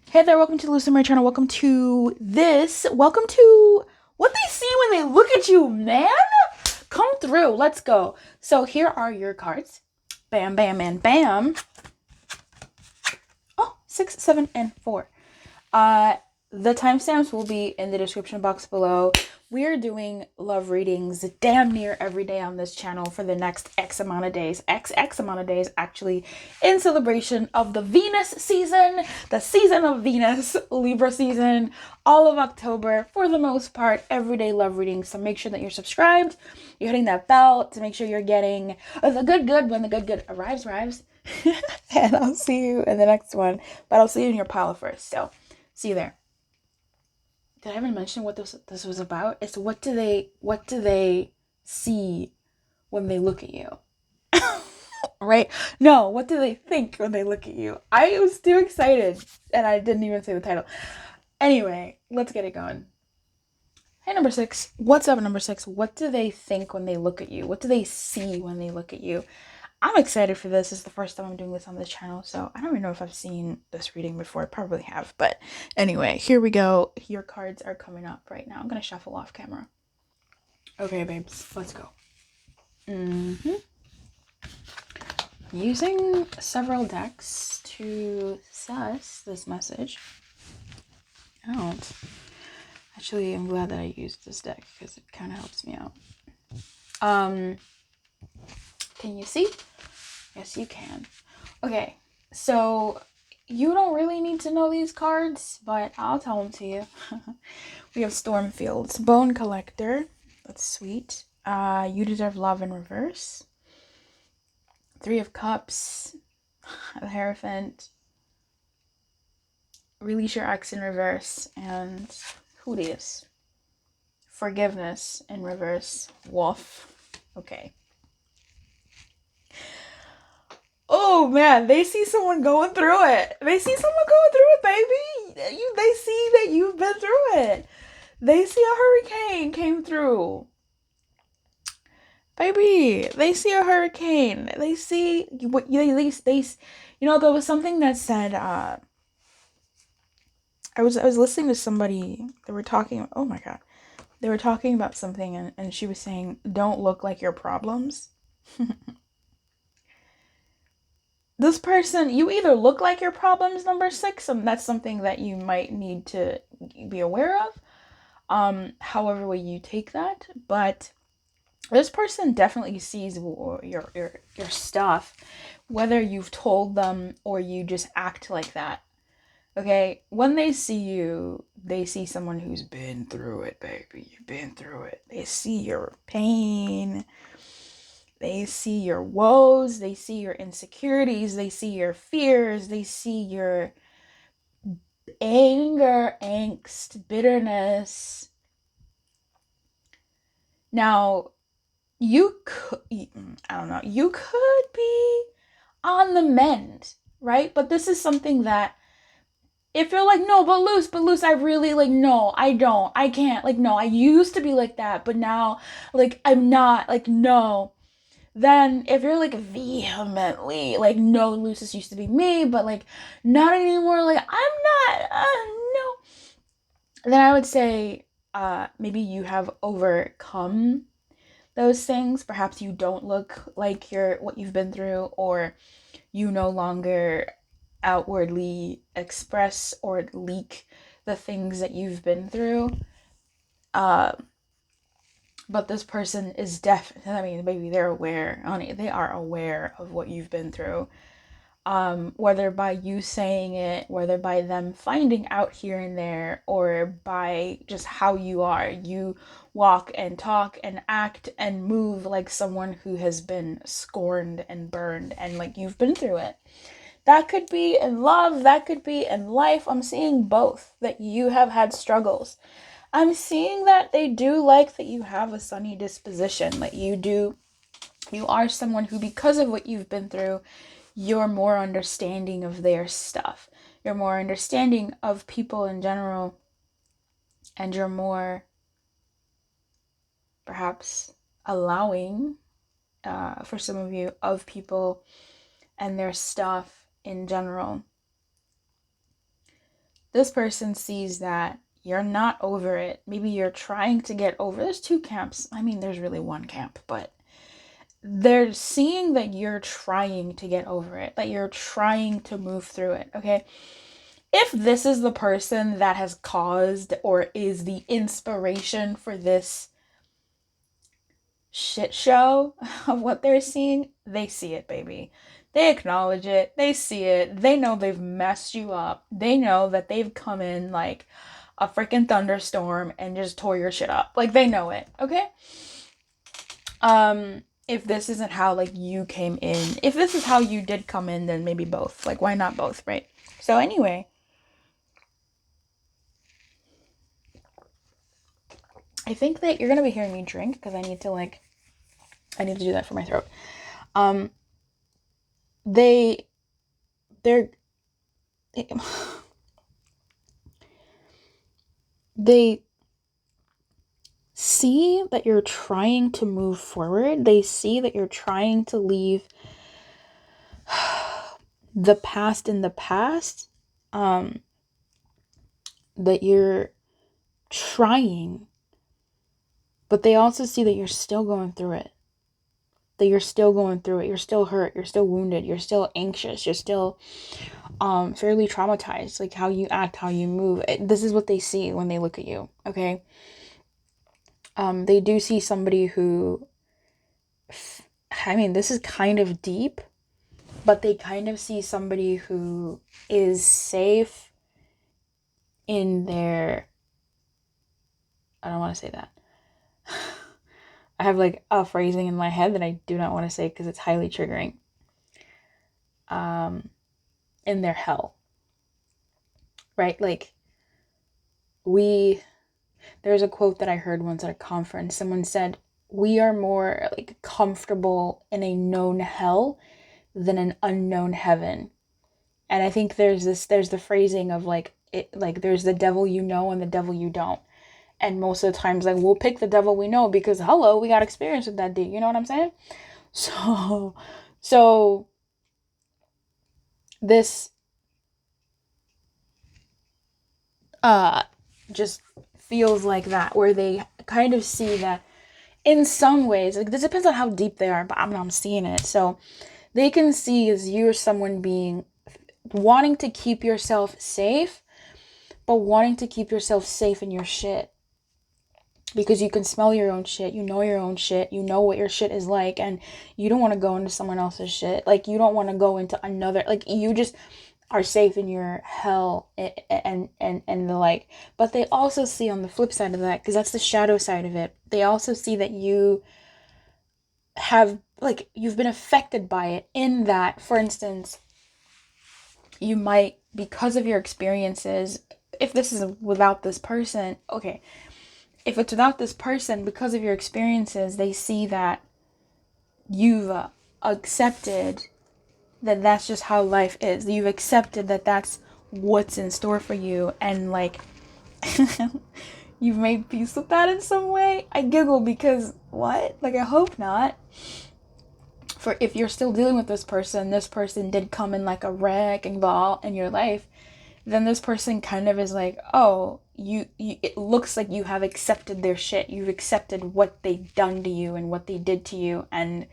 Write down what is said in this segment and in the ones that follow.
Hey there, welcome to Luz Lumière channel. Welcome to what they see when they look at you, man. Come through. Let's go. So here are your cards. Bam, bam, and bam. Oh, 6, 7, and 4. The timestamps will be in the description box below. We're doing love readings damn near every day on this channel for the next X amount of days. X amount of days, actually, in celebration of the Venus season, the season of Venus, Libra season, all of October, for the most part, everyday love readings. So make sure that you're subscribed, you're hitting that bell to make sure you're getting the good when the good arrives. And I'll see you in the next one, but I'll see you in your pile first. So see you there. Did I even mention what this was about? It's what do they see when they look at you? Right? No, what do they think when they look at you? I was too excited and I didn't even say the title. Anyway, let's get it going. Hey, number 6. What's up, number 6? What do they think when they look at you? What do they see when they look at you? I'm excited for this. This is the first time I'm doing this on this channel, so I don't even know if I've seen this reading before. I probably have, but anyway, here we go. Your cards are coming up right now. I'm going to shuffle off camera. Okay, babes, let's go. Using several decks to suss this message out. Actually, I'm glad that I used this deck because it kind of helps me out. Can you see? Yes, you can. Okay, so you don't really need to know these cards, but I'll tell them to you. We have Stormfields, Bone Collector. That's sweet. You Deserve Love in reverse. 3 of Cups, the Hierophant. Release Your Ex in reverse, and Hooties. Forgiveness in reverse. Wolf. Okay. Oh man, they see someone going through it. They see someone going through it, baby. They see that you've been through it. They see a hurricane came through. Baby, they see a hurricane. They see what they there was something that said I was listening to somebody. They were talking, oh my god. They were talking about something and she was saying, "Don't look like your problems." This person, you either look like your problems, number 6, and that's something that you might need to be aware of. However way you take that, but this person definitely sees your stuff, whether you've told them or you just act like that. Okay, when they see you, they see someone who's been through it, baby. You've been through it. They see your pain. They see your woes. They see your insecurities. They see your fears. They see your anger, angst, bitterness. Now, you could be on the mend, right? But this is something that if you're like, no, but Luz, I really, like, no, I don't, I can't, like, no, I used to be like that, but now, like, I'm not, like, no. Then if you're like vehemently, like, no, Luz, this used to be me, but like, not anymore, like, I'm not, no. Then I would say, maybe you have overcome those things. Perhaps you don't look like what you've been through, or you no longer outwardly express or leak the things that you've been through. But this person is definitely, I mean, maybe they're aware, honey, they are aware of what you've been through. Whether by you saying it, whether by them finding out here and there, or by just how you are. You walk and talk and act and move like someone who has been scorned and burned, and like you've been through it. That could be in love, that could be in life. I'm seeing both, that you have had struggles. I'm seeing that they do like that you have a sunny disposition, that you are someone who, because of what you've been through, you're more understanding of their stuff. You're more understanding of people in general, and you're more perhaps allowing, for some of you, of people and their stuff in general. This person sees that you're not over it. Maybe you're trying to get over. There's two camps. I mean, there's really one camp, but they're seeing that you're trying to get over it, that you're trying to move through it, okay? If this is the person that has caused or is the inspiration for this shit show of what they're seeing, they see it, baby. They acknowledge it. They see it. They know they've messed you up. They know that they've come in like a freaking thunderstorm and just tore your shit up. Like, they know it, okay? If this isn't how, like, you came in, if this is how you did come in, then maybe both. Like, why not both, right? So anyway, I think that you're gonna be hearing me drink because I need to do that for my throat. They're they see that you're trying to move forward. They see that you're trying to leave the past in the past. That you're trying, but they also see that you're still going through it. You're still hurt, you're still wounded, you're still anxious, you're still fairly traumatized. Like, how you act, how you move. This is what they see when they look at you, okay? They do see somebody who, I mean, this is kind of deep, but they kind of see somebody who is safe in their, I don't want to say that. I have like a phrasing in my head that I do not want to say because it's highly triggering. In their hell. Right? Like, there's a quote that I heard once at a conference. Someone said, we are more like comfortable in a known hell than an unknown heaven. And I think there's the phrasing of like, there's the devil you know and the devil you don't. And most of the times, like, we'll pick the devil we know because, hello, we got experience with that dude. You know what I'm saying? So this just feels like that, where they kind of see that in some ways, like, this depends on how deep they are, but I'm seeing it. So they can see as you're someone wanting to keep yourself safe, but wanting to keep yourself safe in your shit. Because you can smell your own shit, you know your own shit, you know what your shit is like, and you don't want to go into someone else's shit. Like, you don't want to go into another, like, you just are safe in your hell and the like. But they also see on the flip side of that, because that's the shadow side of it, they also see that you have, like, you've been affected by it, in that, for instance, you might, because of your experiences, if this is without this person, okay, if it's without this person, because of your experiences, they see that you've accepted that that's just how life is. You've accepted that that's what's in store for you, and like, you've made peace with that in some way. I giggle because, what? Like, I hope not. For if you're still dealing with this person did come in like a wrecking ball in your life, then this person kind of is like, oh, you it looks like you have accepted their shit. You've accepted what they've done to you and what they did to you, and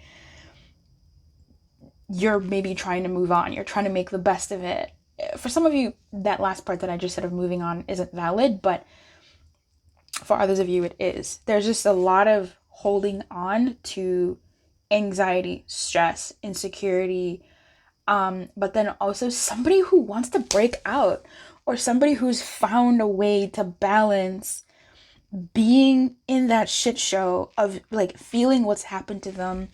you're maybe trying to move on. You're trying to make the best of it. For some of you, that last part that I just said of moving on isn't valid, but for others of you, it is. There's just a lot of holding on to anxiety, stress, insecurity, but then also somebody who wants to break out, or somebody who's found a way to balance being in that shit show of like feeling what's happened to them,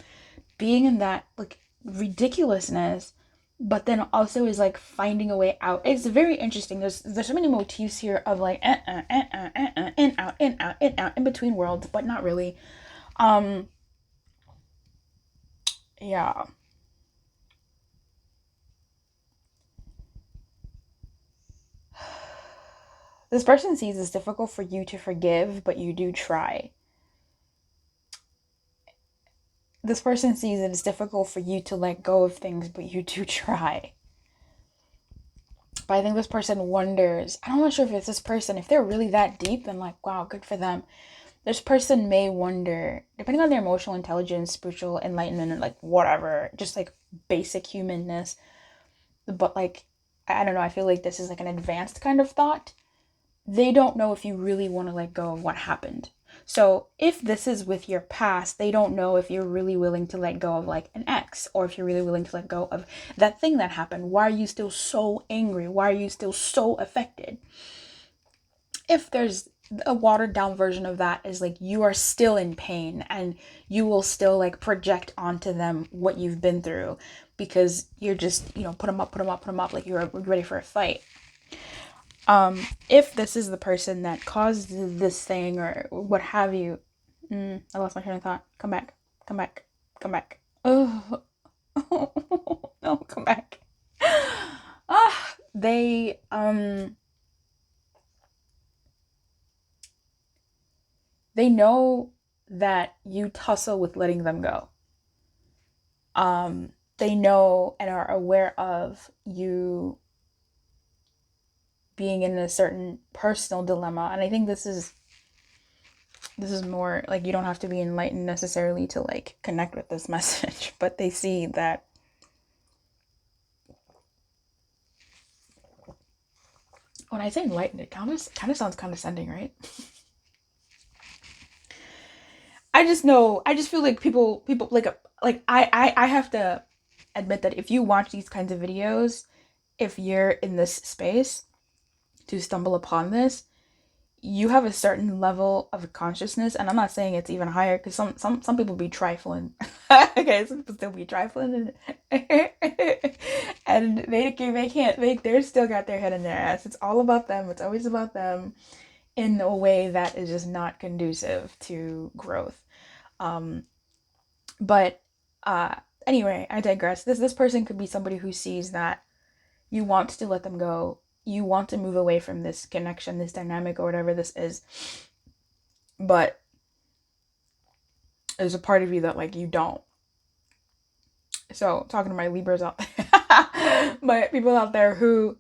being in that like ridiculousness, but then also is like finding a way out. It's very interesting. There's so many motifs here of like in out, in out, in out, in between worlds, but not really. Yeah. This person sees it's difficult for you to forgive, but you do try. This person sees it's difficult for you to let go of things, but you do try. But I think this person wonders, I'm not sure if it's this person, if they're really that deep, then like, wow, good for them. This person may wonder, depending on their emotional intelligence, spiritual enlightenment, and like whatever, just like basic humanness. But like, I don't know, I feel like this is like an advanced kind of thought. They don't know if you really want to let go of what happened. So if this is with your past, they don't know if you're really willing to let go of like an ex, or if you're really willing to let go of that thing that happened. Why are you still so angry? Why are you still so affected? If there's a watered down version of that, is like you are still in pain and you will still like project onto them what you've been through because you're just, you know, put them up like you're ready for a fight. If this is the person that caused this thing or what have you, I lost my train of thought. Come back. Oh, no, come back. They know that you tussle with letting them go. They know and are aware of you being in a certain personal dilemma, and I think this is more like, you don't have to be enlightened necessarily to like connect with this message, but they see that when I say enlightened, it kind of sounds condescending, right? I just feel like people like I have to admit that if you watch these kinds of videos, if you're in this space to stumble upon this, you have a certain level of consciousness, and I'm not saying it's even higher because some people be trifling. Okay, some people still be trifling, and they can't, they're still got their head in their ass. It's all about them. It's always about them in a way that is just not conducive to growth. But anyway, I digress. This person could be somebody who sees that you want to let them go. You want to move away from this connection, this dynamic, or whatever this is. But there's a part of you that like you don't. So talking to my Libras out there, but people out there who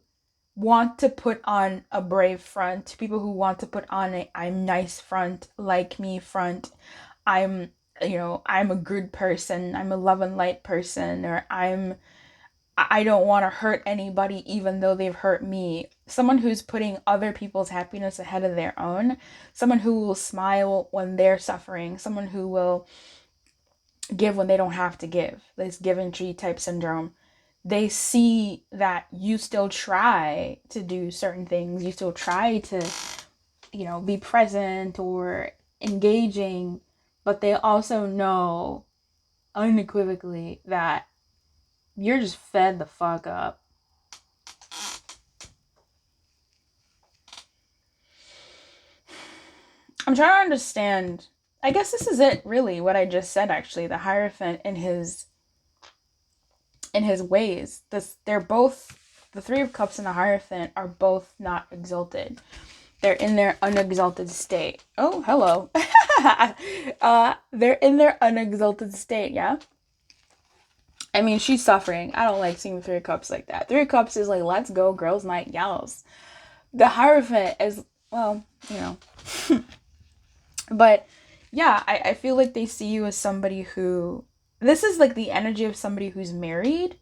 want to put on a brave front, people who want to put on a I'm nice front, like me front, I'm a good person, I'm a love and light person, or I don't want to hurt anybody even though they've hurt me. Someone who's putting other people's happiness ahead of their own. Someone who will smile when they're suffering. Someone who will give when they don't have to give. This give and treat type syndrome. They see that you still try to do certain things. You still try to, be present or engaging. But they also know unequivocally that you're just fed the fuck up. I'm trying to understand. I guess this is it, really, what I just said, actually. The Hierophant in his ways. They're both, the Three of Cups and the Hierophant are both not exalted. They're in their unexalted state. Oh, hello. They're in their unexalted state, yeah? I mean, she's suffering. I don't like seeing the Three of Cups like that. Three of Cups is like, let's go, girls' night, yells. The Hierophant is, well, But, yeah, I feel like they see you as somebody who... This is like the energy of somebody who's married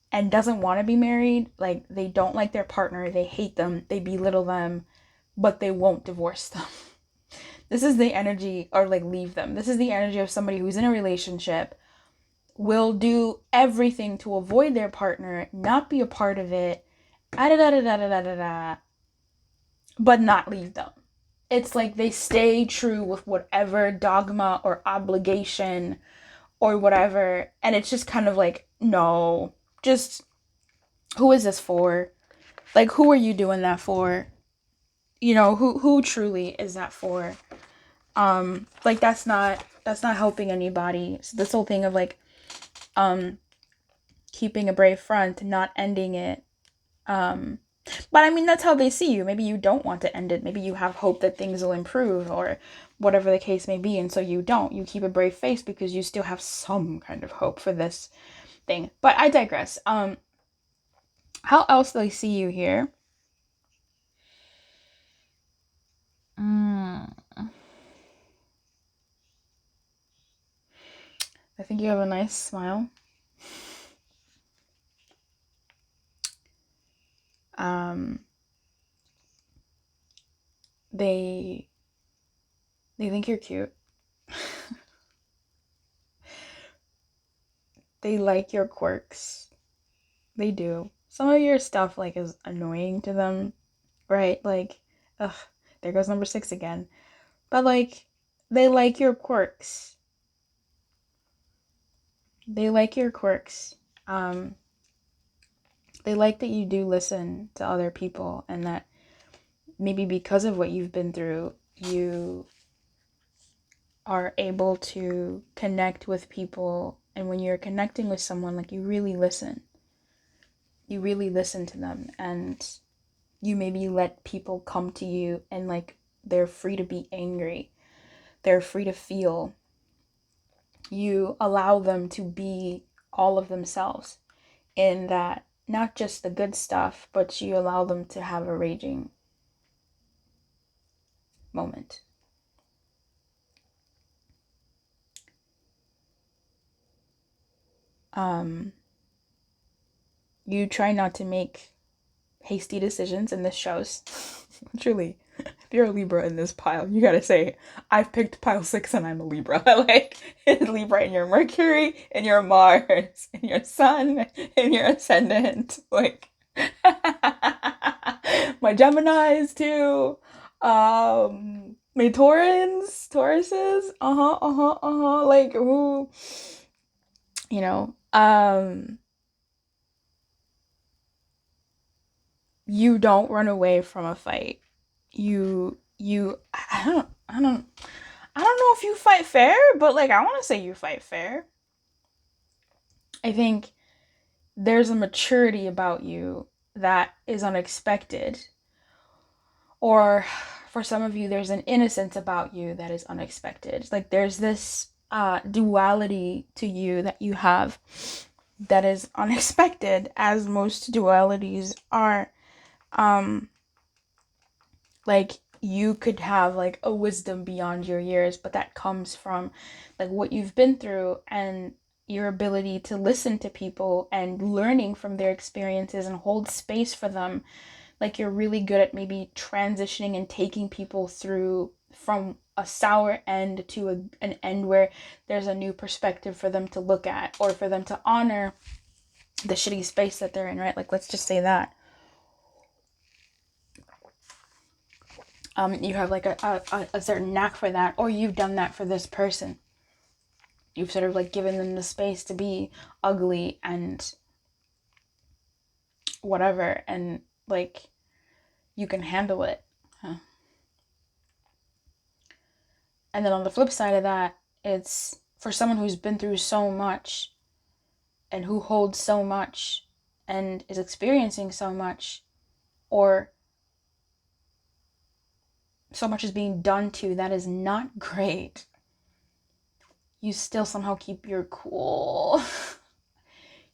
and doesn't want to be married. Like, they don't like their partner. They hate them. They belittle them. But they won't divorce them. This is the energy... Or, like, leave them. This is the energy of somebody who's in a relationship, will do everything to avoid their partner, not be a part of it, but not leave them. It's like they stay true with whatever dogma or obligation or whatever, and it's just kind of like, no, just, who is this for? Like, who are you doing that for? Who truly is that for? Like, that's not helping anybody. So this whole thing of like, keeping a brave front, not ending it. But I mean, that's how they see you. Maybe you don't want to end it. Maybe you have hope that things will improve or whatever the case may be. And so you don't. You keep a brave face because you still have some kind of hope for this thing. But I digress. How else do I see you here? I think you have a nice smile. They think you're cute. They like your quirks. They do. Some of your stuff like is annoying to them, right? Like, ugh, there goes number 6 again. But like, they like your quirks. They like your quirks. They like that you do listen to other people, and that maybe because of what you've been through, you are able to connect with people. And when you're connecting with someone, like, you really listen. You really listen to them, and you maybe let people come to you and like they're free to be angry. They're free to feel. You allow them to be all of themselves, in that not just the good stuff, but you allow them to have a raging moment. You try not to make hasty decisions, and this shows. Truly, if you're a Libra in this pile, you gotta say, I've picked pile 6 and I'm a Libra. Like, it's Libra in your Mercury, in your Mars, in your Sun, in your Ascendant. Like, my Geminis too. My Tauruses. Like, ooh, you know. You don't run away from a fight. I don't know if you fight fair, but like, I want to say you fight fair. I think there's a maturity about you that is unexpected. Or for some of you, there's an innocence about you that is unexpected. Like, there's this duality to you that you have that is unexpected, as most dualities are. Like, you could have like a wisdom beyond your years, but that comes from like what you've been through and your ability to listen to people and learning from their experiences and hold space for them. Like, you're really good at maybe transitioning and taking people through from a sour end to an end where there's a new perspective for them to look at, or for them to honor the shitty space that they're in, right? Like, let's just say that. You have like a certain knack for that, or you've done that for this person. You've sort of like given them the space to be ugly and whatever, and like, you can handle it. And then on the flip side of that, it's for someone who's been through so much and who holds so much and is experiencing so much, or so much is being done to that is not great. You still somehow keep your cool.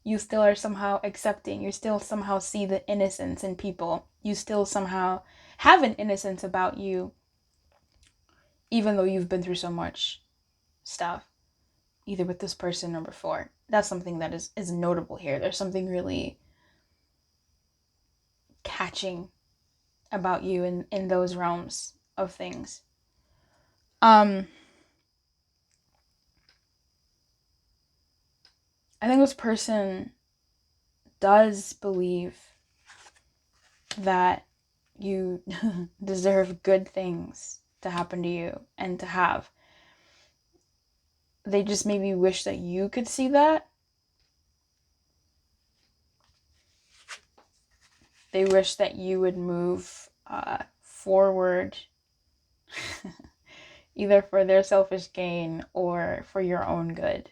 You still are somehow accepting. You still somehow see the innocence in people. You still somehow have an innocence about you, even though you've been through so much stuff, either with this person or before. That's something that is notable here. There's something really catching about you in those realms of things. I think this person does believe that you deserve good things to happen to you and to have. They just maybe wish that you could see that. They wish that you would move forward either for their selfish gain or for your own good.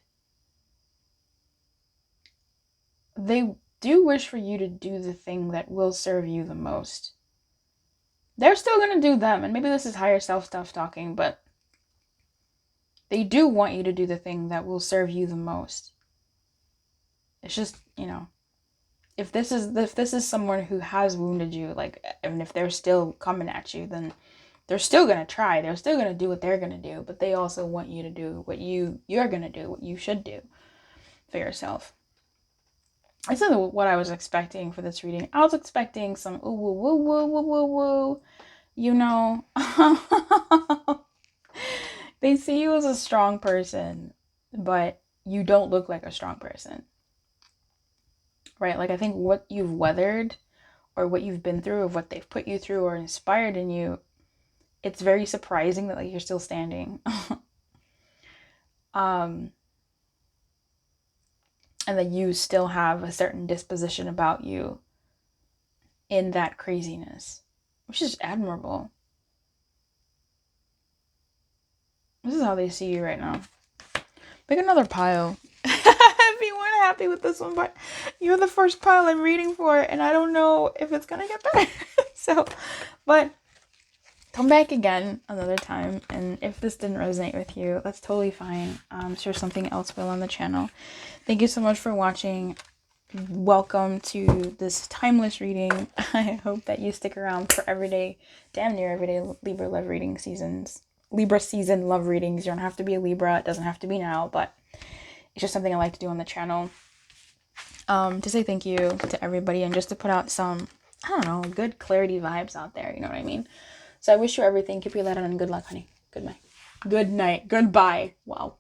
They do wish for you to do the thing that will serve you the most. They're still going to do them, and maybe this is higher self stuff talking, but they do want you to do the thing that will serve you the most. It's just, If this is someone who has wounded you, like, and if they're still coming at you, then they're still gonna try. They're still gonna do what they're gonna do, but they also want you to do what you're gonna do, what you should do for yourself. This is what I was expecting for this reading. I was expecting some ooh woo woo woo woo woo woo. You know, they see you as a strong person, but you don't look like a strong person. Right? Like, I think what you've weathered or what you've been through, of what they've put you through or inspired in you, it's very surprising that, like, you're still standing. And that you still have a certain disposition about you in that craziness, which is admirable. This is how they see you right now. Pick another pile. If you weren't happy with this one, but you're the first pile I'm reading for, and I don't know if it's gonna get better. So, but come back again another time, and if this didn't resonate with you, that's totally fine. I'm sure something else will on the channel. Thank you so much for watching. Welcome to this timeless reading. I hope that you stick around for everyday, damn near everyday Libra love reading seasons. Libra season love readings. You don't have to be a Libra. It doesn't have to be now, but it's just something I like to do on the channel. To say thank you to everybody and just to put out some, I don't know, good clarity vibes out there. You know what I mean? So I wish you everything. Keep your light on and good luck, honey. Good night. Good night. Goodbye. Wow.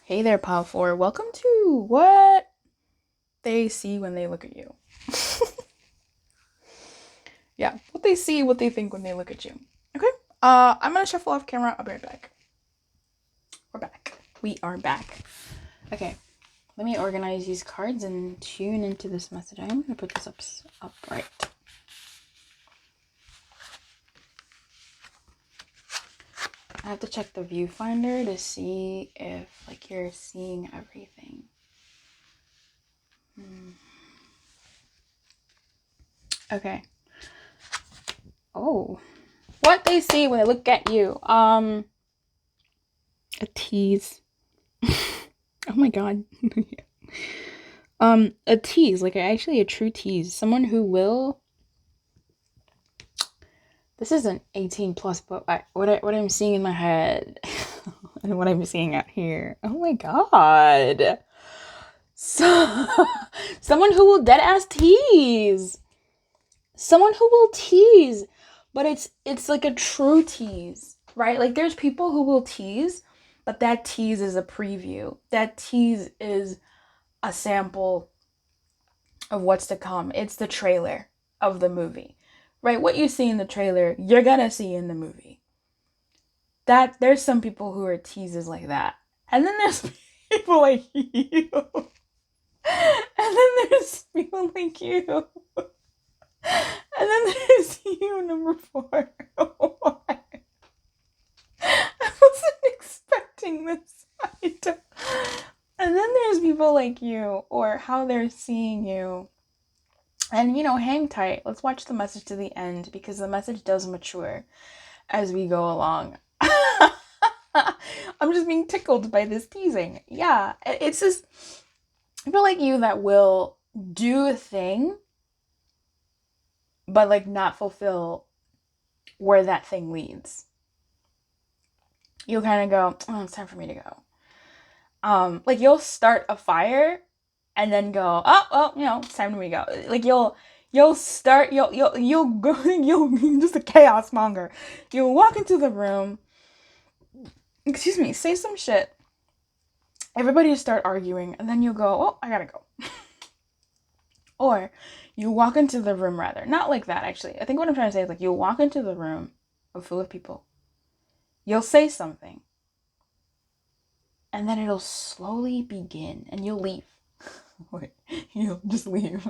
Hey there, Pile 4. Welcome to what they see when they look at you. Yeah, what they see, what they think when they look at you. Okay? I'm gonna shuffle off camera. I'll be right back. We're back. We are back. Okay. Let me organize these cards and tune into this message. I'm gonna put this upright. I have to check the viewfinder to see if, like, you're seeing everything. Okay. Oh. What they see when they look at you. A tease. Oh my god. A tease, like actually a true tease. Someone who will. This isn't 18 plus, but what I'm seeing in my head and what I'm seeing out here. Oh my god. So, someone who will dead ass tease. Someone who will tease, but it's like a true tease, right? Like, there's people who will tease, but that tease is a preview. That tease is a sample of what's to come. It's the trailer of the movie, right? What you see in the trailer, you're gonna see in the movie. That there's some people who are teases like that, and then there's people like you, and then there's people like you, and then there's you, number 4. I wasn't expecting this. And then there's people like you, or how they're seeing you. And, you know, hang tight. Let's watch the message to the end, because the message does mature as we go along. I'm just being tickled by this teasing. Yeah, it's just people like you that will do a thing, but, like, not fulfill where that thing leads. You'll kind of go, oh, it's time for me to go. Like, you'll start a fire and then go, oh, well, you know, it's time for me to go. Like, you'll go, you'll just a chaos monger. You'll walk into the room, excuse me, say some shit. Everybody will start arguing, and then you'll go, oh, I gotta go. Or you walk into the room, rather. Not like that, actually. I think what I'm trying to say is, like, you'll walk into the room full of people. You'll say something. And then it'll slowly begin, and you'll leave. Wait, you'll just leave.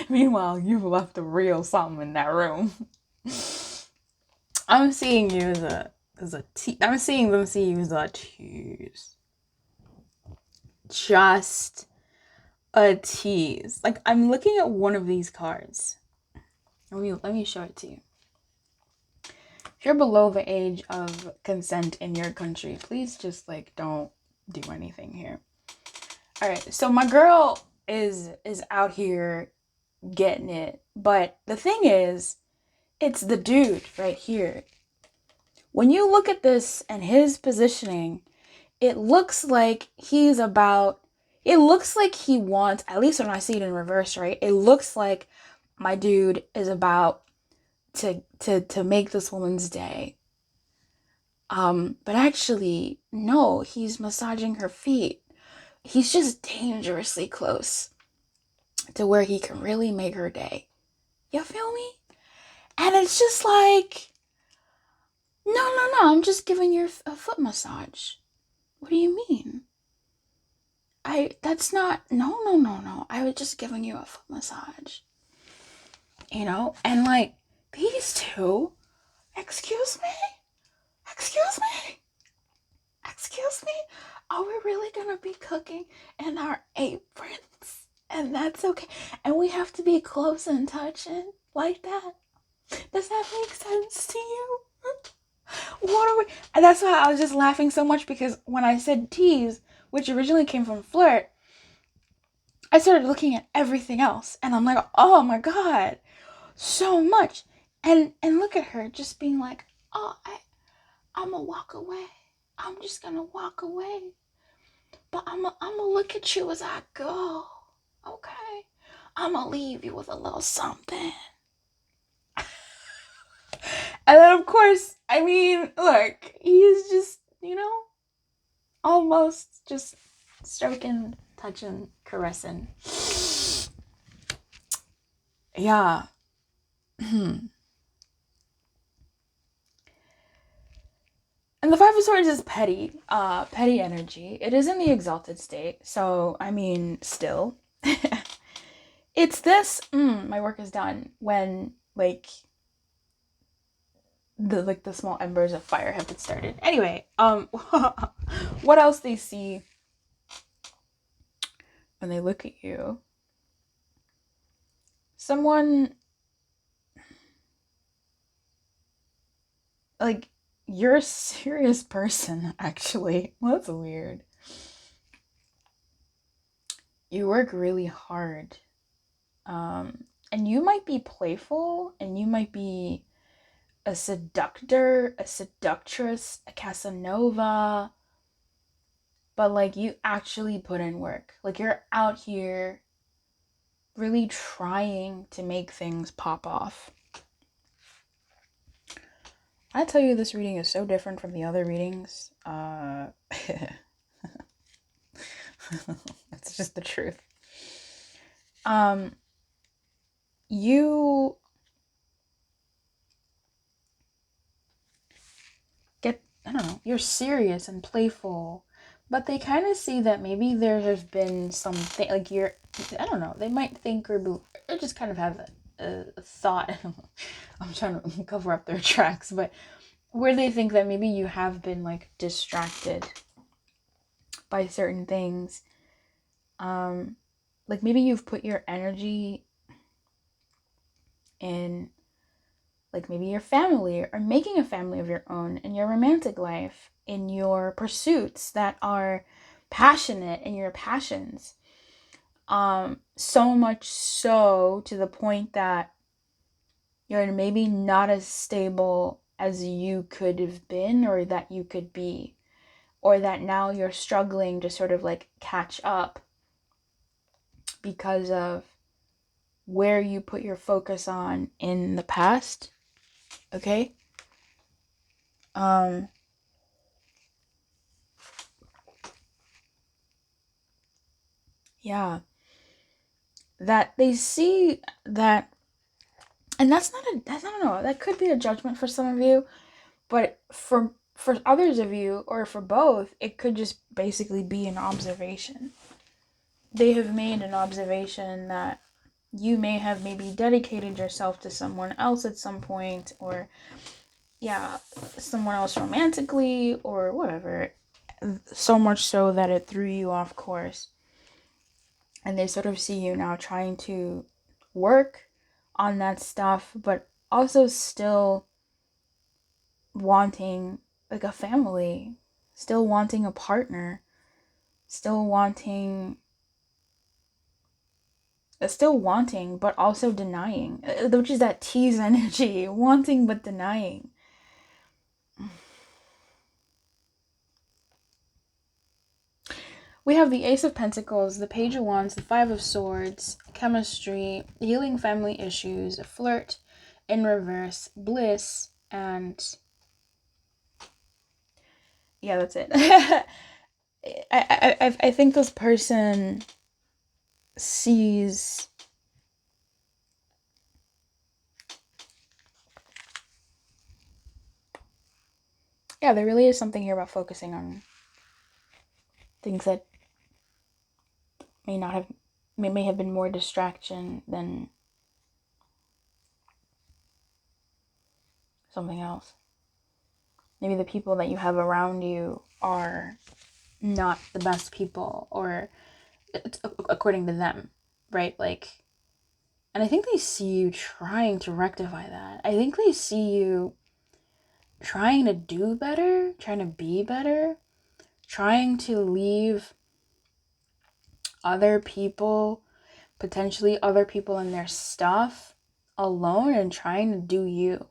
Meanwhile, you've left a real something in that room. I'm seeing you as a tease. I'm seeing them see you as a tease. Just a tease. Like, I'm looking at one of these cards. Let me show it to you. If you're below the age of consent in your country, please just, like, don't do anything here. All right, so my girl is out here getting it. But the thing is, it's the dude right here. When you look at this and his positioning, it looks like he wants, at least when I see it in reverse, right? It looks like my dude is about to make this woman's day. But actually, no, he's massaging her feet. He's just dangerously close to where he can really make her day. You feel me? And it's just like, no, I'm just giving you a foot massage. What do you mean? That's not, no. I was just giving you a foot massage. You know? And like, these two, excuse me? Are we really gonna be cooking in our aprons? And that's okay. And we have to be close and touching like that? Does that make sense to you? What are we? And that's why I was just laughing so much, because when I said tease, which originally came from flirt, I started looking at everything else, and I'm like, oh my god, so much. And look at her just being like, oh, I'm gonna walk away. I'm just gonna walk away. But I'm gonna look at you as I go. Okay? I'm gonna leave you with a little something. And then, of course, I mean, look, he's just, almost just stroking, touching, caressing. Yeah. And the Five of Swords is petty energy. It is in the exalted state, so, I mean, still. It's this, my work is done, when, like, the small embers of fire have been started. Anyway, what else they see when they look at you? Someone, like, you're a serious person, actually. Well, that's weird. You work really hard. And you might be playful, and you might be a seductor, a seductress, a Casanova, but like, you actually put in work. Like, you're out here really trying to make things pop off. I tell you, this reading is so different from the other readings. That's just the truth. You get, I don't know, you're serious and playful, but they kind of see that maybe there has been something, like, I don't know, they might think or just kind of have a thought. I'm trying to cover up their tracks, but where they think that maybe you have been, like, distracted by certain things. Like, maybe you've put your energy in, like, maybe your family, or making a family of your own, in your romantic life, in your pursuits that are passionate, in your passions. So much so to the point that you're maybe not as stable as you could have been, or that you could be, or that now you're struggling to sort of like catch up because of where you put your focus on in the past. Okay? Yeah. That they see that, and that's not I don't know, that could be a judgment for some of you, but for others of you, or for both, it could just basically be an observation. They have made an observation that you may have maybe dedicated yourself to someone else at some point, or someone else romantically, or whatever, so much so that it threw you off course. And they sort of see you now trying to work on that stuff, but also still wanting, like, a family, still wanting a partner, still wanting still wanting, but also denying, which is that tease energy, wanting but denying. We have the Ace of Pentacles, the Page of Wands, the Five of Swords, chemistry, healing family issues, flirt in reverse, bliss, and yeah, that's it. I think this person sees there really is something here about focusing on things that may have been more distraction than something else. Maybe the people that you have around you are not the best people, or it's according to them, right? Like, and I think they see you trying to rectify that. I think they see you trying to do better, trying to be better, trying to leave other people, potentially other people and their stuff alone, and trying to do you.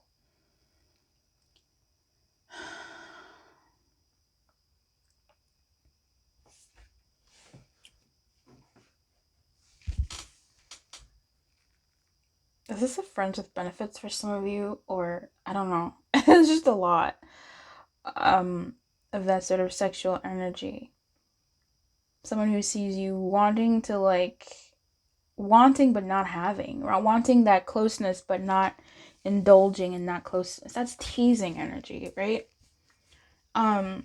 Is this a friends with benefits for some of you? Or, I don't know. It's just a lot of that sort of sexual energy. Someone who sees you wanting to, like, wanting but not having. Or wanting that closeness but not indulging in that closeness. That's teasing energy, right? Because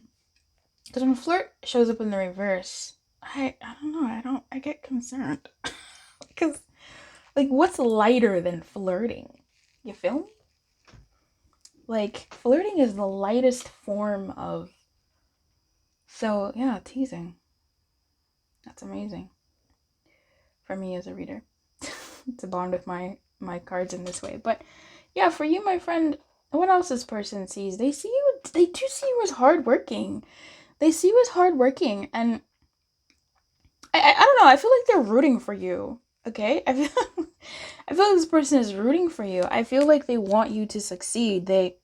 when flirt shows up in the reverse, I don't know. I get concerned. Because, like, what's lighter than flirting? You feel me? Like, flirting is the lightest form of... So, yeah, teasing. That's amazing. For me as a reader. To bond with my cards in this way. But, yeah, for you, my friend, what else this person sees? They do see you as hardworking. They see you as hardworking. And I don't know. I feel like they're rooting for you. Okay? I feel like this person is rooting for you. I feel like they want you to succeed. They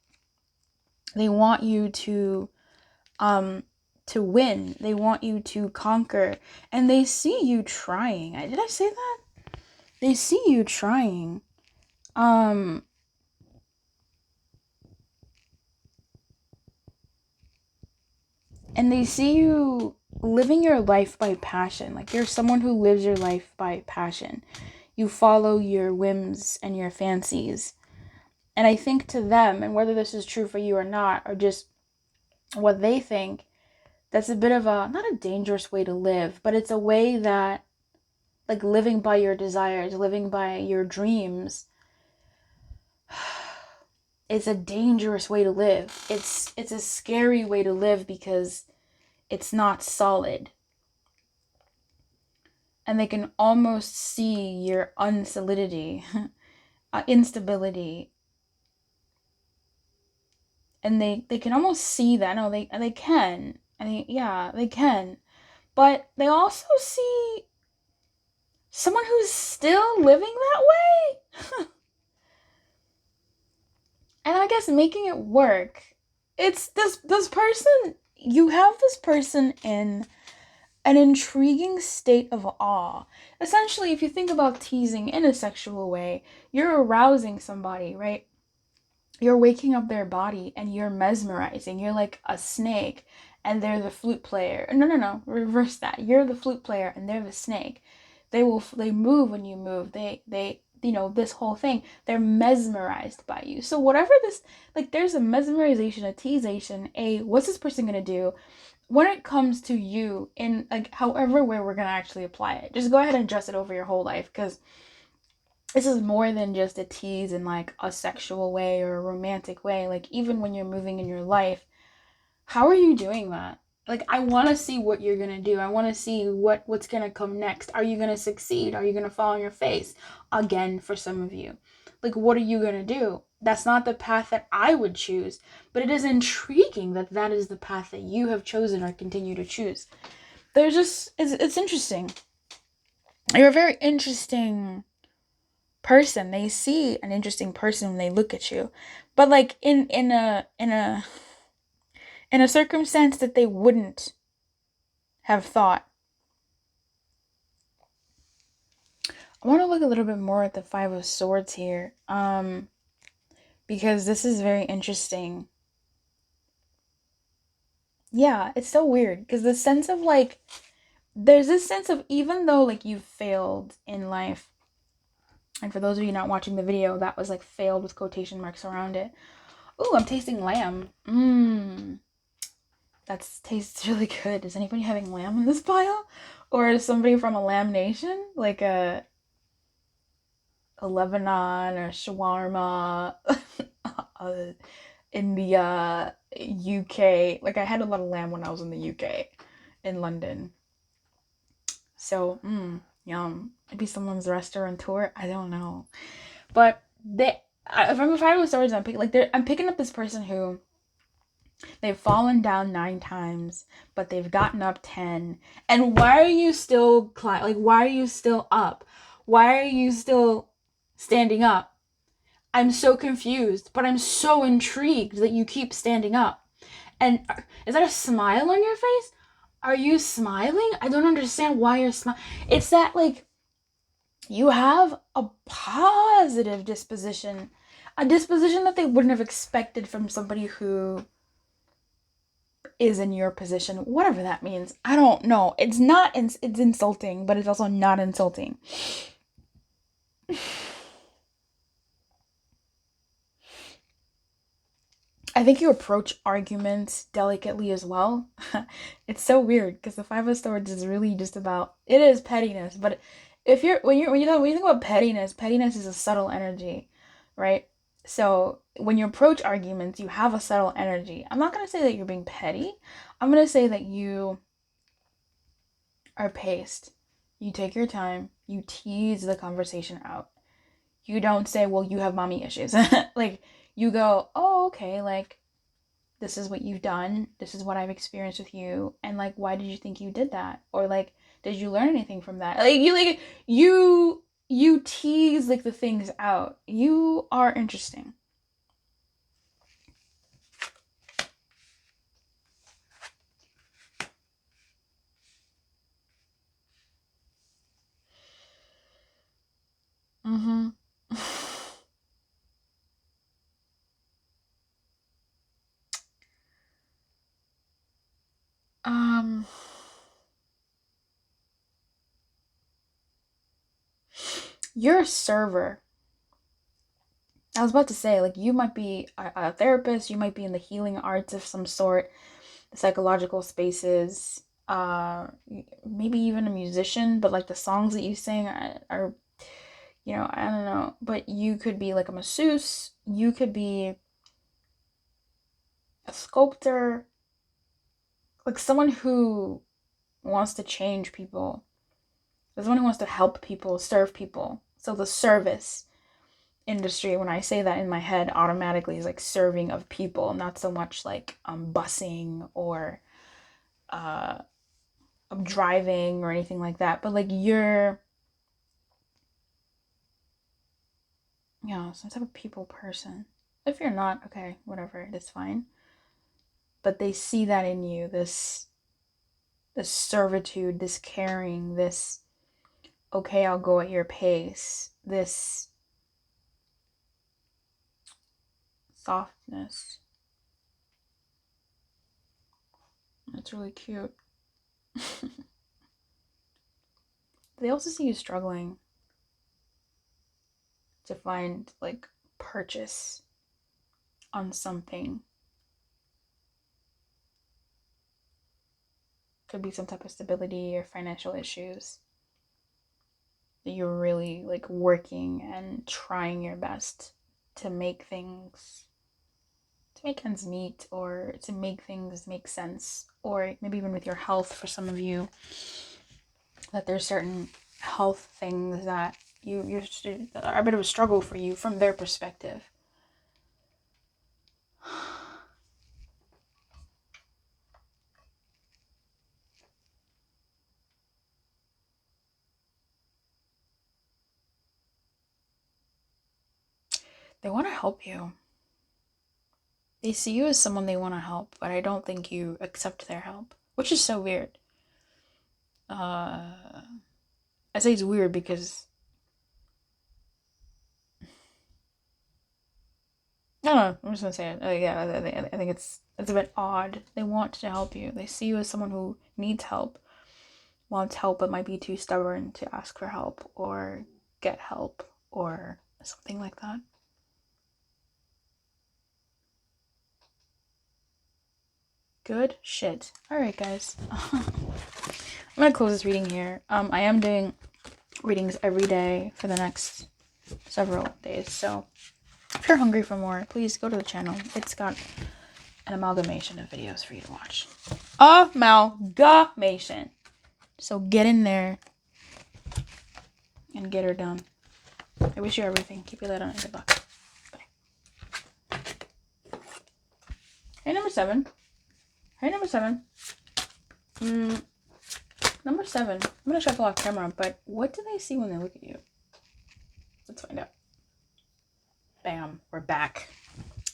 want you to win. They want you to conquer. And they see you trying. Did I say that? They see you trying. And they see you living your life by passion. Like, you're someone who lives your life by passion. You follow your whims and your fancies. And I think to them, and whether this is true for you or not, or just what they think, that's a bit of a, not a dangerous way to live, but it's a way that, like, living by your desires, living by your dreams, it's a dangerous way to live. It's a scary way to live because it's not solid. And they can almost see your unsolidity, instability. And they can almost see that. No, they can. They can. But they also see someone who's still living that way. And I guess making it work. It's this person, you have this person in an intriguing state of awe. Essentially, if you think about teasing in a sexual way, you're arousing somebody, right? You're waking up their body and you're mesmerizing. You're like a snake and they're the flute player. No. Reverse that. You're the flute player and they're the snake. They move when you move. They this whole thing. They're mesmerized by you. So whatever this, like, there's a mesmerization, a teasation, what's this person going to do when it comes to you in, like, however way we're going to actually apply it. Just go ahead and adjust it over your whole life, because this is more than just a tease in, like, a sexual way or a romantic way. Like, even when you're moving in your life, how are you doing that? Like, I want to see what you're going to do. I want to see what's going to come next. Are you going to succeed? Are you going to fall on your face? Again, for some of you. Like, what are you going to do? That's not the path that I would choose. But it is intriguing that that is the path that you have chosen or continue to choose. There's just, it's interesting. You're a very interesting person. They see an interesting person when they look at you, but like in a circumstance that they wouldn't have thought. I want to look a little bit more at the Five of Swords here, because this is very interesting. Yeah, it's so weird because the sense of like, there's this sense of, even though like you failed in life, and for those of you not watching the video, that was like failed with quotation marks around it. Ooh, I'm tasting lamb. That tastes really good. Is anybody having lamb in this pile? Or is somebody from a lamb nation? Like a Lebanon or shawarma, India, UK. Like I had a lot of lamb when I was in the UK, in London. So, yum. Maybe someone's restaurateur. I don't know. But if I was swords, I'm picking up this person who they've fallen down 9 times, but they've gotten up 10. And why are you still why are you still up? Why are you still standing up? I'm so confused, but I'm so intrigued that you keep standing up. And is that a smile on your face? Are you smiling? I don't understand why you're smiling. It's that like you have a positive disposition, a disposition that they wouldn't have expected from somebody who is in your position, whatever that means. I don't know. It's insulting, but it's also not insulting. I think you approach arguments delicately as well. It's so weird because the Five of Swords is really just about, it is pettiness, but when you think about pettiness, pettiness is a subtle energy, right? So when you approach arguments, you have a subtle energy. I'm not gonna say that you're being petty. I'm gonna say that you are paced. You take your time. You tease the conversation out. You don't say, well, you have mommy issues. Like, you go, oh, okay, like, this is what you've done. This is what I've experienced with you. And, like, why did you think you did that? Or, like, did you learn anything from that? You tease, like, the things out. You are interesting. Mm-hmm. um... You're a server. I was about to say, like, you might be a therapist, you might be in the healing arts of some sort, psychological spaces, maybe even a musician, but like the songs that you sing are, I don't know, but you could be like a masseuse, you could be a sculptor, like someone who wants to change people, someone who wants to help people, serve people. So the service industry, when I say that in my head, automatically is like serving of people, not so much like busing or driving or anything like that, but like you're some type of people person. If you're not, okay, whatever, it's fine. But they see that in you, this servitude, this caring, this okay, I'll go at your pace, this softness. That's really cute. They also see you struggling to find like purchase on something. Could be some type of stability or financial issues that you're really like working and trying your best to make ends meet, or to make things make sense, or maybe even with your health for some of you, that there's certain health things that that are a bit of a struggle for you from their perspective. They want to help you. They see you as someone they want to help, but I don't think you accept their help, which is so weird. I say it's weird because I don't know. I'm just gonna say it. Yeah, I think it's a bit odd. They want to help you. They see you as someone who needs help, wants help, but might be too stubborn to ask for help or get help or something like that. Good shit. All right, guys. I'm gonna close this reading here. I am doing readings every day for the next several days, so if you're hungry for more, please go to the channel. It's got an amalgamation of videos for you to watch. Amalgamation. So get in there and get her done. I wish you everything. Keep your light on and good luck. Bye. Hey, number 7. Hey, number 7. Number 7. I'm gonna shuffle off camera, but what do they see when they look at you? Let's find out. Bam, we're back.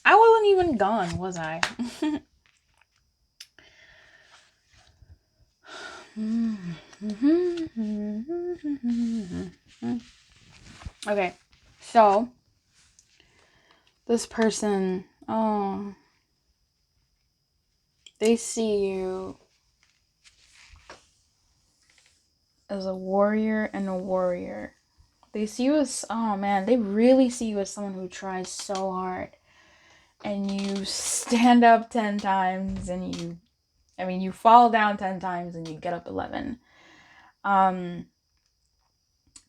I wasn't even gone, was I? Okay, so this person, they see you as a warrior and a warrior. They see you as, oh man, they really see you as someone who tries so hard. And you stand up 10 times and you fall down 10 times and you get up 11.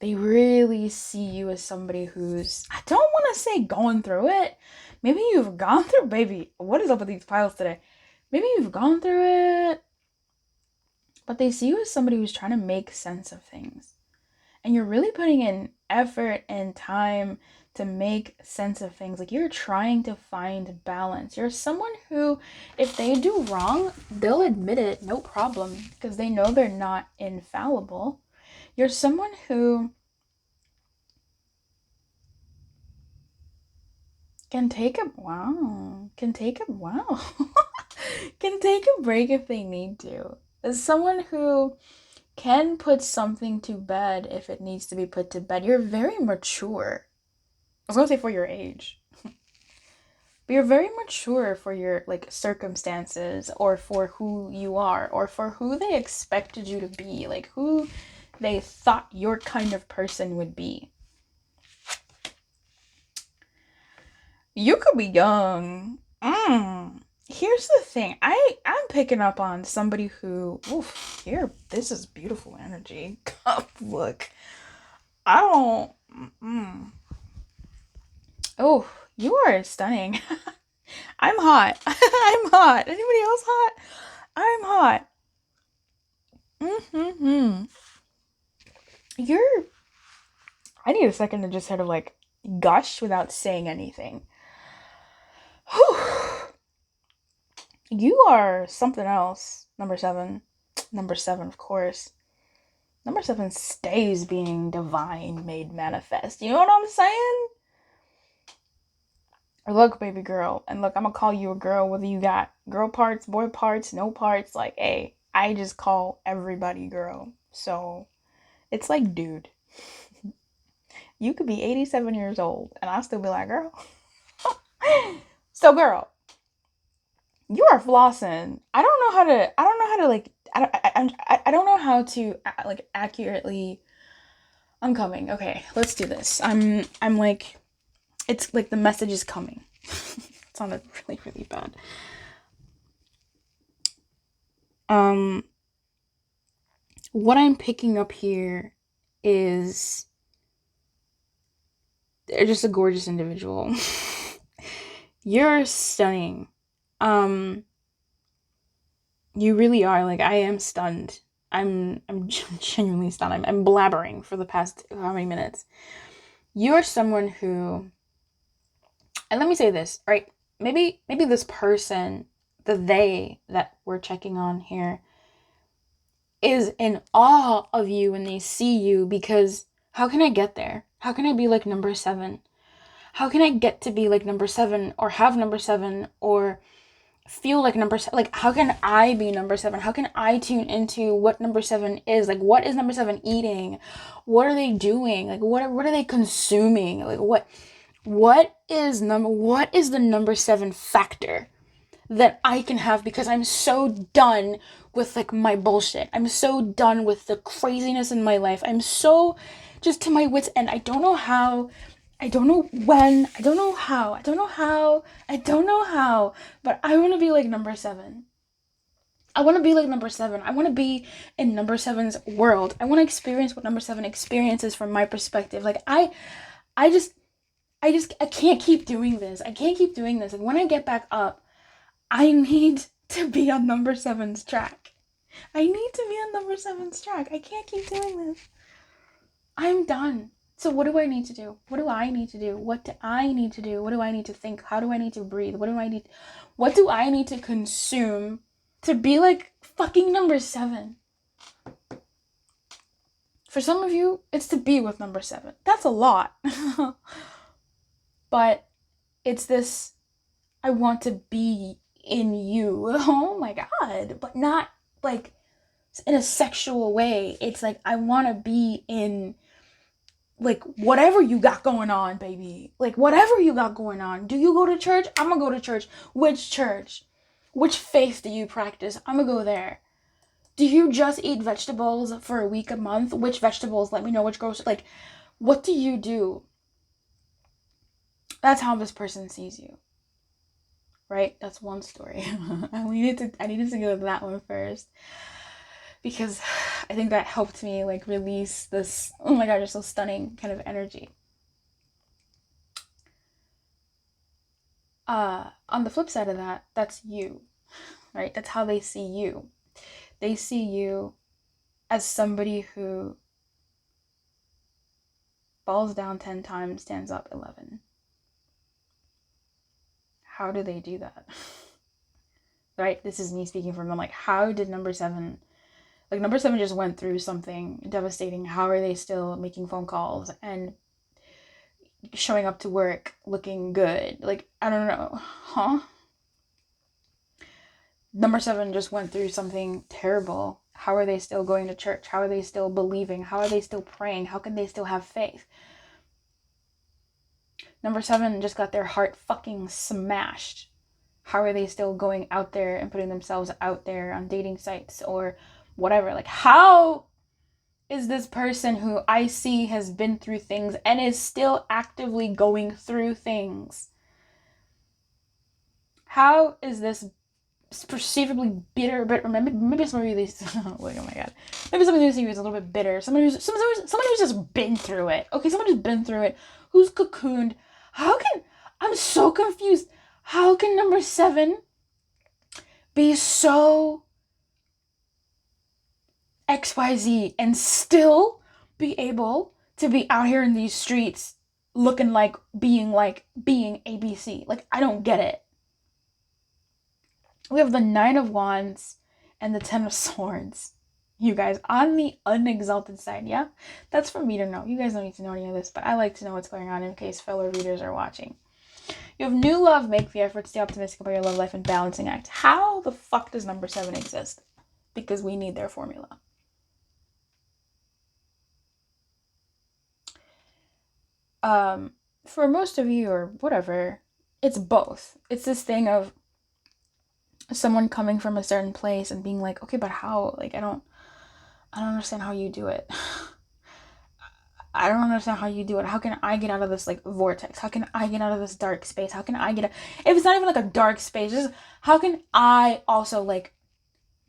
They really see you as somebody who's, I don't want to say going through it. Maybe you've gone through, baby, what is up with these piles today? Maybe you've gone through it. But they see you as somebody who's trying to make sense of things. And you're really putting in effort and time to make sense of things. Like, you're trying to find balance. You're someone who, if they do wrong, they'll admit it, no problem, because they know they're not infallible. You're someone who can take a break if they need to. As someone who can put something to bed if it needs to be put to bed. You're very mature. I was gonna say for your age. But you're very mature for your circumstances, or for who you are, or for who they expected you to be, like who they thought your kind of person would be. You could be young. Here's the thing. I'm picking up on somebody who, this is beautiful energy. Look. I don't, Oh, you are stunning. I'm hot. I'm hot. Anybody else hot? I'm hot. I need a second to just sort of gush without saying anything. You are something else. Number 7. Number 7, of course. Number 7 stays being divine made manifest. You know what I'm saying? Look, baby girl. And look, I'm gonna call you a girl whether you got girl parts, boy parts, no parts. Hey, I just call everybody girl. So, it's like, dude. You could be 87 years old and I'll still be like, girl. So, girl, you are flossing. I don't know how to accurately. I'm coming. Okay, let's do this. I'm like, it's like the message is coming. It sounded really, really bad. What I'm picking up here is they're just a gorgeous individual. You're stunning. You really are. I am stunned. I'm genuinely stunned. I'm blabbering for the past how many minutes. You're someone who, and let me say this, right? Maybe this person, the they that we're checking on here, is in awe of you when they see you, because how can I get there? How can I be like number 7? How can I get to be like number 7 or have number 7 or feel like number 7? Like, how can I be number 7? How can I tune into what number 7 is? Like, what is number 7 eating? What are they doing? Like, what are they consuming? Like, what is the number 7 factor that I can have, because I'm so done with like my bullshit. I'm so done with the craziness in my life. I'm so just to my wits end. I don't know how, I don't know when, I don't know how, I don't know how, I don't know how, but I want to be like number 7. I want to be like number 7. I want to be in number 7's world. I want to experience what number 7 experiences from my perspective. Like I just I can't keep doing this. I can't keep doing this. And when I get back up, I need to be on number 7's track. I need to be on number 7's track. I can't keep doing this. I'm done. So what do I need to do? What do I need to do? What do I need to do? What do I need to think? How do I need to breathe? What do I need to consume to be like fucking number 7? For some of you, it's to be with number 7. That's a lot. But it's this, I want to be in you. Oh my God. But not like in a sexual way. It's like, I want to be in like whatever you got going on, baby. Like whatever you got going on. Do you go to church? I'm gonna go to church. Which church? Which faith do you practice? I'm gonna go there. Do you just eat vegetables for a week, a month? Which vegetables? Let me know which grocery. Like, what do you do? That's how this person sees you. Right? That's one story. I needed to go to that one first, because I think that helped me like release this, oh my God, you're so stunning kind of energy. On the flip side of that, that's you, right? That's how they see you. They see you as somebody who falls down 10 times, stands up 11. How do they do that? Right? This is me speaking from them. Like, how did number 7, like number 7 just went through something devastating. How are they still making phone calls and showing up to work looking good? Like, I don't know. Huh? Number 7 just went through something terrible. How are they still going to church? How are they still believing? How are they still praying? How can they still have faith? Number 7 just got their heart fucking smashed. How are they still going out there and putting themselves out there on dating sites or whatever? Like, how is this person who I see has been through things and is still actively going through things? How is this perceivably bitter? But maybe some of these, like, oh my God, maybe some of these is a little bit bitter. Someone who's just been through it. Okay, someone who's been through it, who's cocooned. I'm so confused. How can number 7 be so XYZ and still be able to be out here in these streets looking like being ABC? Like, I don't get it. We have the 9 of Wands and the 10 of Swords. You guys, on the unexalted side, yeah? That's for me to know. You guys don't need to know any of this, but I like to know what's going on in case fellow readers are watching. You have new love, make the effort, stay optimistic about your love life, and balancing act. How the fuck does number 7 exist? Because we need their formula. For most of you or whatever, it's both. It's this thing of someone coming from a certain place and being like, okay, but how? Like, I don't understand how you do it. I don't understand how you do it. How can I get out of this like vortex? How can I get out of this dark space? How can I get out? If it's not even like a dark space, just how can I also like,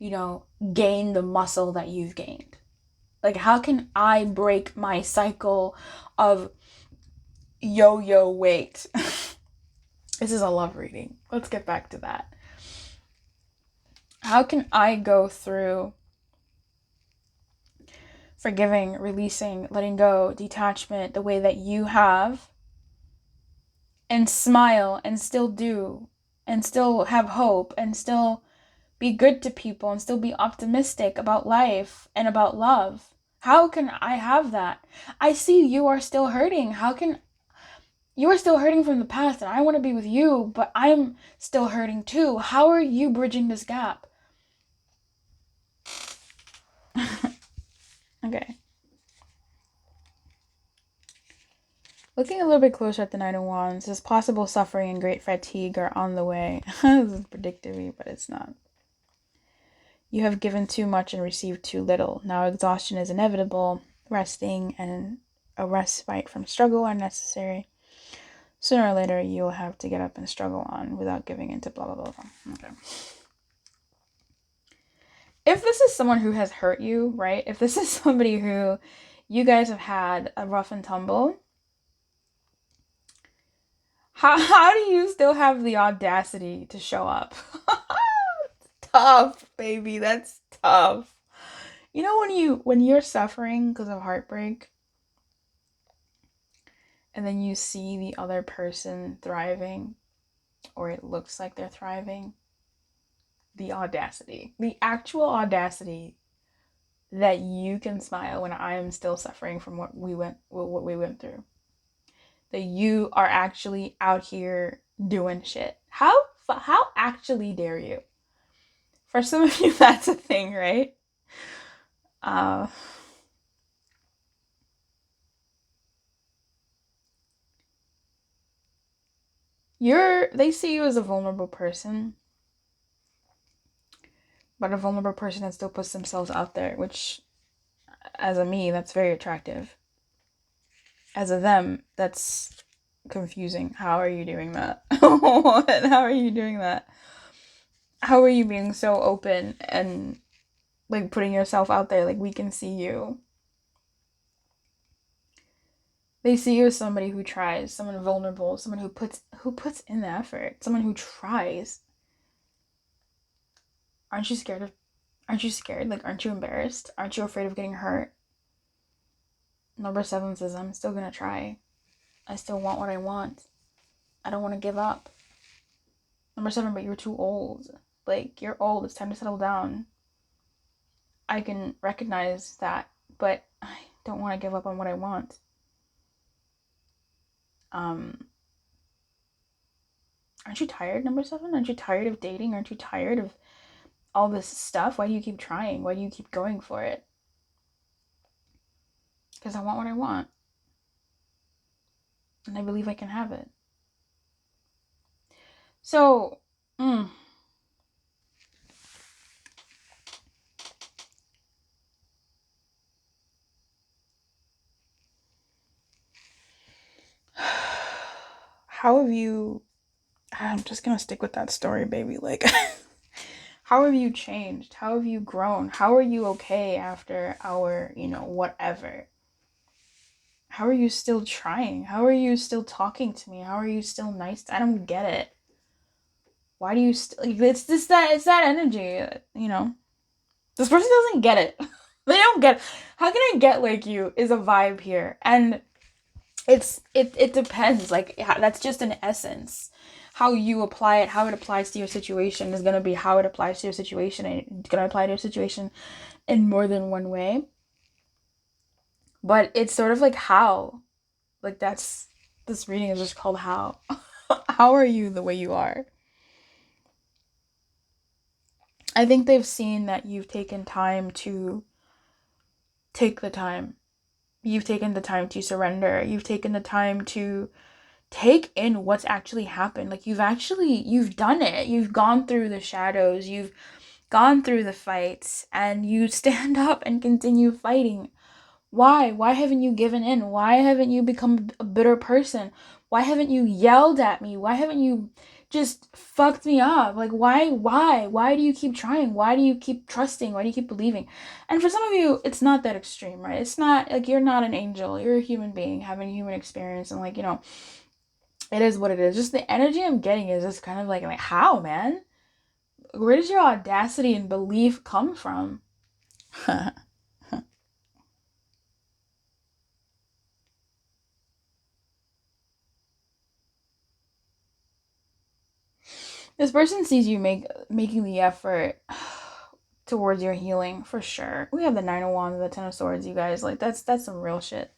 you know, gain the muscle that you've gained? Like, how can I break my cycle of yo-yo weight? This is a love reading. Let's get back to that. How can I go through forgiving, releasing, letting go, detachment, the way that you have, and smile and still do, and still have hope, and still be good to people, and still be optimistic about life and about love? How can I have that? I see you are still hurting. How can You're still hurting from the past and I want to be with you, but I'm still hurting too. How are you bridging this gap? Okay. Looking a little bit closer at the Knight of Wands, this possible suffering and great fatigue are on the way. This is predictive, but it's not. You have given too much and received too little. Now exhaustion is inevitable. Resting and a respite from struggle are necessary. Sooner or later, you'll have to get up and struggle on without giving into blah, blah, blah, blah. Okay. If this is someone who has hurt you, right? If this is somebody who you guys have had a rough and tumble, how do you still have the audacity to show up? Tough, baby. That's tough. You know when you're suffering because of heartbreak and then you see the other person thriving, or it looks like they're thriving, the audacity, the actual audacity that you can smile when I am still suffering from what we went through. That you are actually out here doing shit. How actually dare you? For some of you, that's a thing, right? They see you as a vulnerable person, but a vulnerable person that still puts themselves out there, which, as a me, that's very attractive. As a them, that's confusing. How are you doing that? What? How are you doing that? How are you being so open and like putting yourself out there? Like, we can see you. They see you as somebody who tries, someone vulnerable, someone who puts in the effort, someone who tries. Aren't you scared? Like, aren't you embarrassed? Aren't you afraid of getting hurt? Number 7 says, I'm still gonna try. I still want what I want. I don't want to give up. Number 7, but you're too old. Like, you're old. It's time to settle down. I can recognize that, but I don't want to give up on what I want. Aren't you tired, number 7? Aren't you tired of dating? Aren't you tired of all this stuff? Why do you keep trying? Why do you keep going for it? Because I want what I want. And I believe I can have it. So, how have you... I'm just gonna stick with that story, baby. Like, how have you changed? How have you grown? How are you okay after our, whatever? How are you still trying? How are you still talking to me? How are you still nice? I don't get it. Why do you it's that energy, This person doesn't get it. They don't get it. How can I get like you is a vibe here. And it depends. Like, that's just an essence. How you apply it, how it applies to your situation is going to be how it applies to your situation. And it's going to apply to your situation in more than one way. But it's sort of like how. Like, this reading is just called how. How are you the way you are? I think they've seen that you've taken time to take the time. You've taken the time to surrender. You've taken the time to take in what's actually happened. Like, you've done it. You've gone through the shadows. You've gone through the fights, and you stand up and continue fighting. Why? Why haven't you given in? Why haven't you become a bitter person? Why haven't you yelled at me? Why haven't you just fucked me up? Like, why do you keep trying? Why do you keep trusting? Why do you keep believing? And for some of you, it's not that extreme, right? It's not like you're not an angel. You're a human being having a human experience, and like, it is what it is. Just the energy I'm getting is just kind of like how, man? Where does your audacity and belief come from? This person sees you making the effort towards your healing, for sure. We have the 9 of Wands and the 10 of Swords, you guys. Like, that's some real shit.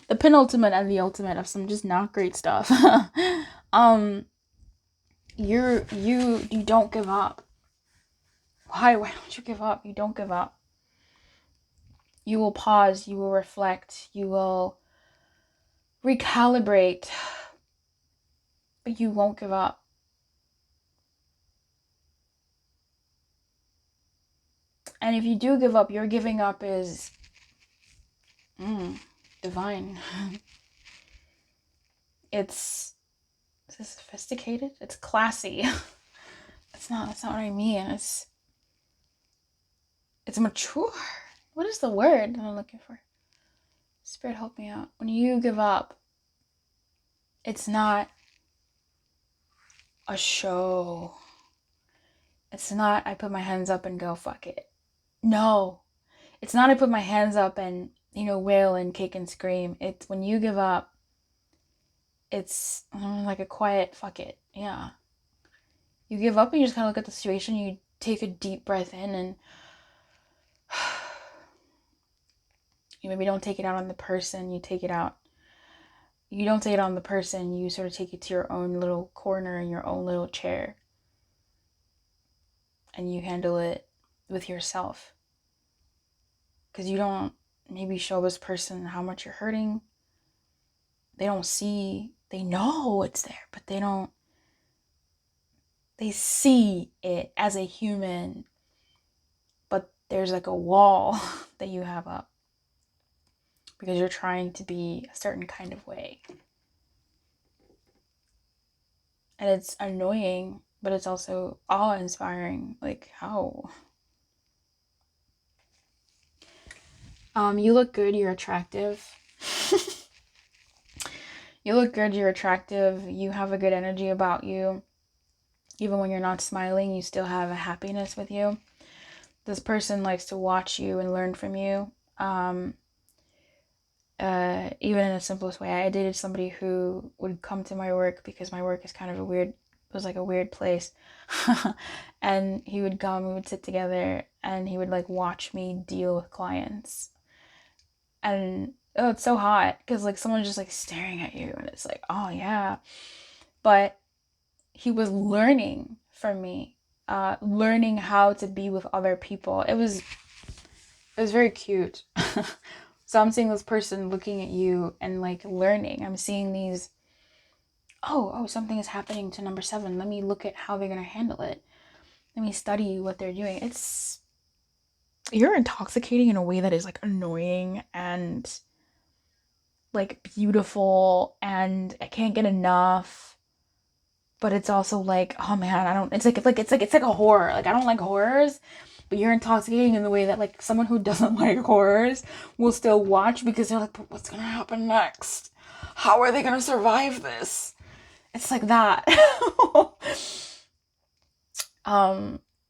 the penultimate and the ultimate of some just not great stuff. You don't give up. Why don't you give up? You don't give up. You will pause, you will reflect, you will recalibrate, but you won't give up. And if you do give up, your giving up is divine. It's sophisticated. It's classy. That's not what I mean. It's mature. What is the word that I'm looking for? Spirit, help me out. When you give up, it's not a show. It's not I put my hands up and go fuck it. No. It's not I put my hands up and, wail and kick and scream. It's when you give up, it's like a quiet fuck it. Yeah. You give up and you just kind of look at the situation. You take a deep breath in and you maybe don't take it out on the person. You don't take it on the person. You sort of take it to your own little corner in your own little chair. And you handle it with yourself. Because you don't maybe show this person how much you're hurting. They know it's there, but they see it as a human, but there's like a wall that you have up because you're trying to be a certain kind of way. And it's annoying, but it's also awe-inspiring. Like, how? You look good, you're attractive. You look good, you're attractive, you have a good energy about you. Even when you're not smiling, you still have a happiness with you. This person likes to watch you and learn from you. Even in the simplest way. I dated somebody who would come to my work because my work is kind of it was like a weird place. And he would come, we would sit together, and he would like watch me deal with clients. And it's so hot because like someone's just like staring at you and it's like, oh yeah. But he was learning from me, learning how to be with other people. It was very cute. So I'm seeing this person looking at you and like learning. I'm seeing these, oh, something is happening to number 7. Let me look at how they're going to handle it. Let me study what they're doing. You're intoxicating in a way that is like annoying and like beautiful, and I can't get enough. But it's also like, oh man, it's like a horror. Like, I don't like horrors, but you're intoxicating in the way that like someone who doesn't like horrors will still watch because they're like, but what's gonna happen next? How are they gonna survive this? It's like that.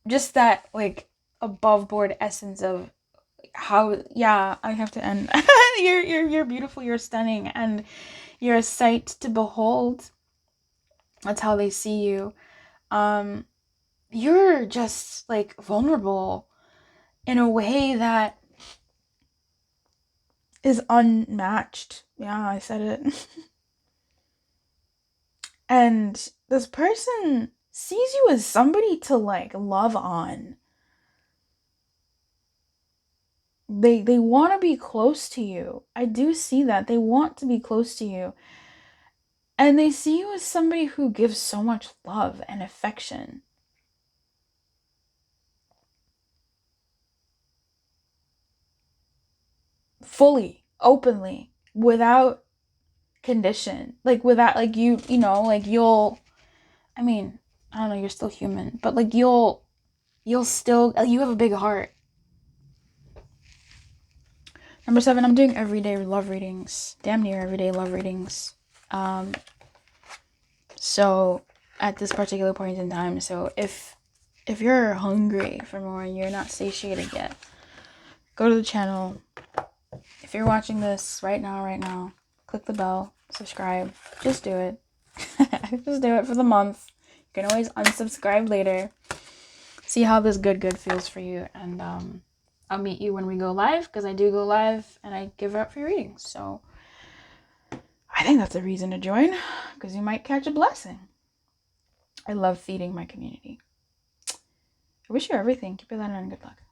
Just that like above board essence of how, yeah, I have to end. You're beautiful, you're stunning, and you're a sight to behold. That's how they see you. You're just like vulnerable in a way that is unmatched. Yeah, I said it. And this person sees you as somebody to like love on. They want to be close to you. I do see that. They want to be close to you. And they see you as somebody who gives so much love and affection. Fully, openly, without condition. Like, without, like, you know, like, you'll, I mean, I don't know, you're still human. But, like, you'll still, you have a big heart. Number 7, I'm doing everyday love readings. Damn near everyday love readings. So at this particular point in time, so if you're hungry for more and you're not satiated yet, go to the channel. If you're watching this right now, click the bell, subscribe. Just do it. Just do it for the month. You can always unsubscribe later. See how this good feels for you, and I'll meet you when we go live, because I do go live and I give out free readings. So I think that's a reason to join, because you might catch a blessing. I love feeding my community. I wish you everything. Keep your light on and good luck.